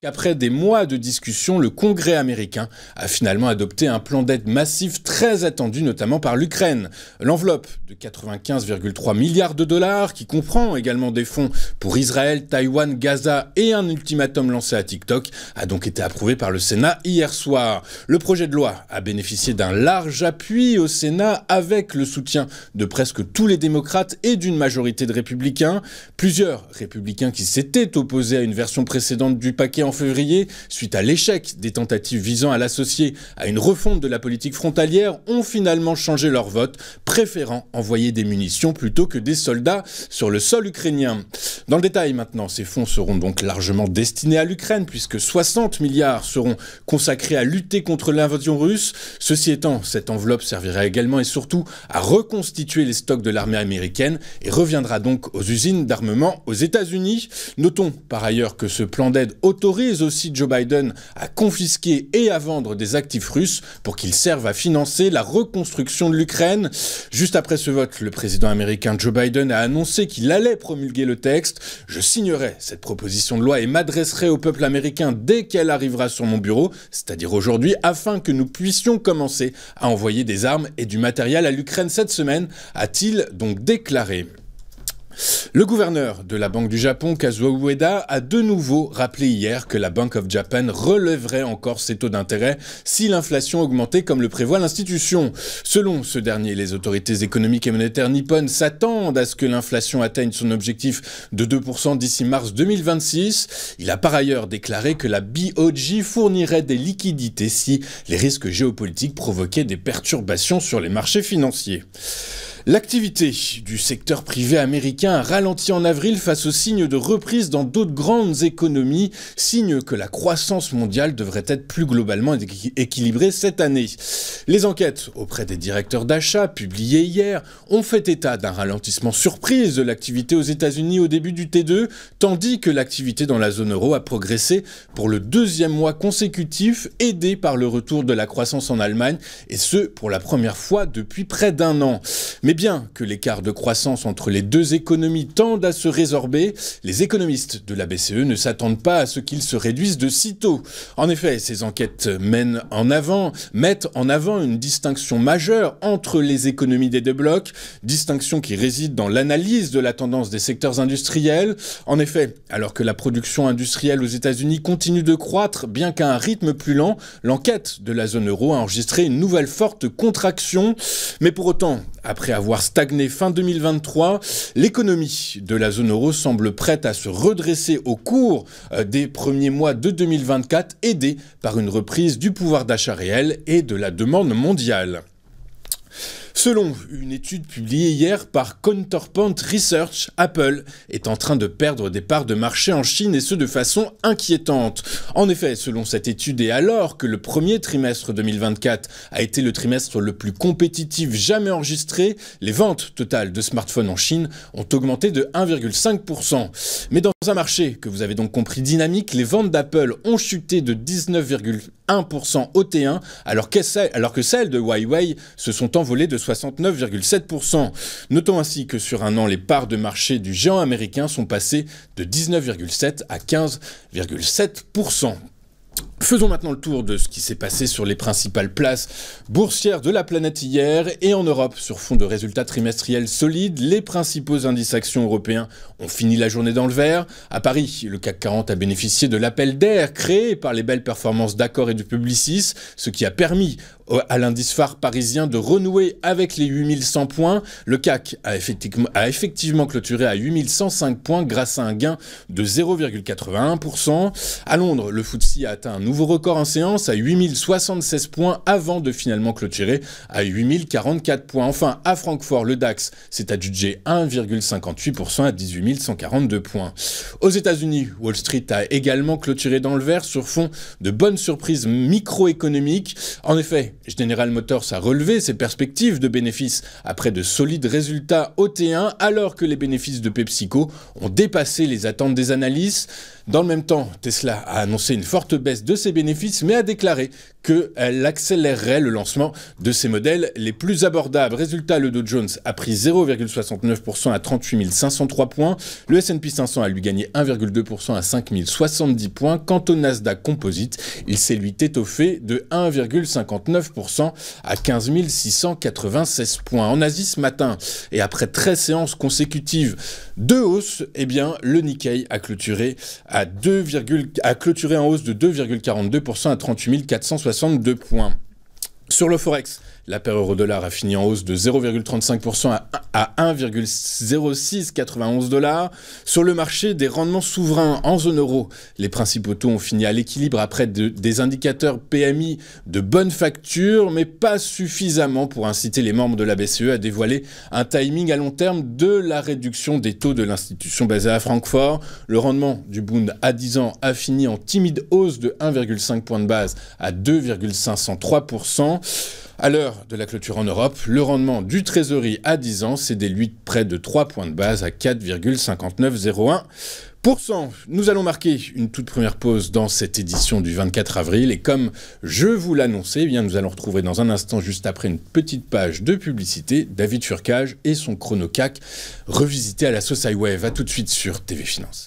Après des mois de discussion, le Congrès américain a finalement adopté un plan d'aide massif très attendu notamment par l'Ukraine. L'enveloppe de 95,3 milliards de dollars, qui comprend également des fonds pour Israël, Taïwan, Gaza et un ultimatum lancé à TikTok, a donc été approuvée par le Sénat hier soir. Le projet de loi a bénéficié d'un large appui au Sénat avec le soutien de presque tous les démocrates et d'une majorité de républicains. Plusieurs républicains qui s'étaient opposés à une version précédente du paquet en février, suite à l'échec des tentatives visant à l'associer à une refonte de la politique frontalière, ont finalement changé leur vote, préférant envoyer des munitions plutôt que des soldats sur le sol ukrainien. Dans le détail maintenant, ces fonds seront donc largement destinés à l'Ukraine, puisque 60 milliards seront consacrés à lutter contre l'invasion russe. Ceci étant, cette enveloppe servira également et surtout à reconstituer les stocks de l'armée américaine et reviendra donc aux usines d'armement aux États-Unis. Notons par ailleurs que ce plan d'aide autorise aussi Joe Biden à confisquer et à vendre des actifs russes pour qu'ils servent à financer la reconstruction de l'Ukraine. Juste après ce vote, le président américain Joe Biden a annoncé qu'il allait promulguer le texte. Je signerai cette proposition de loi et m'adresserai au peuple américain dès qu'elle arrivera sur mon bureau, c'est-à-dire aujourd'hui, afin que nous puissions commencer à envoyer des armes et du matériel à l'Ukraine cette semaine, a-t-il donc déclaré. Le gouverneur de la Banque du Japon, Kazuo Ueda, a de nouveau rappelé hier que la Bank of Japan relèverait encore ses taux d'intérêt si l'inflation augmentait comme le prévoit l'institution. Selon ce dernier, les autorités économiques et monétaires nippones s'attendent à ce que l'inflation atteigne son objectif de 2% d'ici mars 2026. Il a par ailleurs déclaré que la BOJ fournirait des liquidités si les risques géopolitiques provoquaient des perturbations sur les marchés financiers. L'activité du secteur privé américain a ralenti en avril face aux signes de reprise dans d'autres grandes économies, signe que la croissance mondiale devrait être plus globalement équilibrée cette année. Les enquêtes auprès des directeurs d'achat publiées hier ont fait état d'un ralentissement surprise de l'activité aux États-Unis au début du T2, tandis que l'activité dans la zone euro a progressé pour le deuxième mois consécutif, aidé par le retour de la croissance en Allemagne, et ce pour la première fois depuis près d'un an. Mais bien que l'écart de croissance entre les deux économies tende à se résorber, les économistes de la BCE ne s'attendent pas à ce qu'ils se réduisent de sitôt. En effet, ces enquêtes mettent en avant une distinction majeure entre les économies des deux blocs, distinction qui réside dans l'analyse de la tendance des secteurs industriels. En effet, alors que la production industrielle aux États-Unis continue de croître, bien qu'à un rythme plus lent, l'enquête de la zone euro a enregistré une nouvelle forte contraction. Mais pour autant, après avoir stagné fin 2023, l'économie de la zone euro semble prête à se redresser au cours des premiers mois de 2024, aidée par une reprise du pouvoir d'achat réel et de la demande mondiale. Selon une étude publiée hier par Counterpoint Research, Apple est en train de perdre des parts de marché en Chine et ce de façon inquiétante. En effet, selon cette étude et alors que le premier trimestre 2024 a été le trimestre le plus compétitif jamais enregistré, les ventes totales de smartphones en Chine ont augmenté de 1,5%. Mais dans un marché que vous avez donc compris dynamique, les ventes d'Apple ont chuté de 19,1% au T1 alors que celles de Huawei se sont envolées de 69,7%. Notons ainsi que sur un an, les parts de marché du géant américain sont passées de 19,7 à 15,7%. Faisons maintenant le tour de ce qui s'est passé sur les principales places boursières de la planète hier et en Europe. Sur fond de résultats trimestriels solides, les principaux indices actions européens ont fini la journée dans le vert. À Paris, le CAC 40 a bénéficié de l'appel d'air créé par les belles performances d'Accor et de Publicis, ce qui a permis à l'indice phare parisien de renouer avec les 8100 points. Le CAC a effectivement clôturé à 8105 points grâce à un gain de 0,81%. À Londres, le FTSE a atteint un nouveau record en séance à 8076 points avant de finalement clôturer à 8044 points. Enfin, à Francfort, le DAX s'est adjugé 1,58% à 18142 points. Aux États-Unis, Wall Street a également clôturé dans le vert sur fond de bonnes surprises microéconomiques. En effet, General Motors a relevé ses perspectives de bénéfices après de solides résultats au T1, alors que les bénéfices de PepsiCo ont dépassé les attentes des analystes. Dans le même temps, Tesla a annoncé une forte baisse de ses bénéfices, mais a déclaré qu'elle accélérerait le lancement de ses modèles les plus abordables. Résultat, le Dow Jones a pris 0,69% à 38 503 points. Le S&P 500 a lui gagné 1,2% à 5 070 points. Quant au Nasdaq Composite, il s'est lui étoffé de 1,59% à 15 696 points. En Asie ce matin, et après 13 séances consécutives de hausse, eh bien, le Nikkei a clôturé en hausse de 2,42% à 38 462 points. Sur le Forex, la paire euro-dollar a fini en hausse de 0,35% à 1,0691 $. Sur le marché des rendements souverains en zone euro, les principaux taux ont fini à l'équilibre après des indicateurs PMI de bonne facture, mais pas suffisamment pour inciter les membres de la BCE à dévoiler un timing à long terme de la réduction des taux de l'institution basée à Francfort. Le rendement du Bund à 10 ans a fini en timide hausse de 1,5 point de base à 2,503%. À l'heure de la clôture en Europe, le rendement du Treasury à 10 ans s'est déduit de près de 3 points de base à 4,5901%. Nous allons marquer une toute première pause dans cette édition du 24 avril et comme je vous l'annonçais, eh bien nous allons retrouver dans un instant, juste après une petite page de publicité, David Furcage et son chrono CAC revisité à la sauce iWave. A tout de suite sur TV Finance.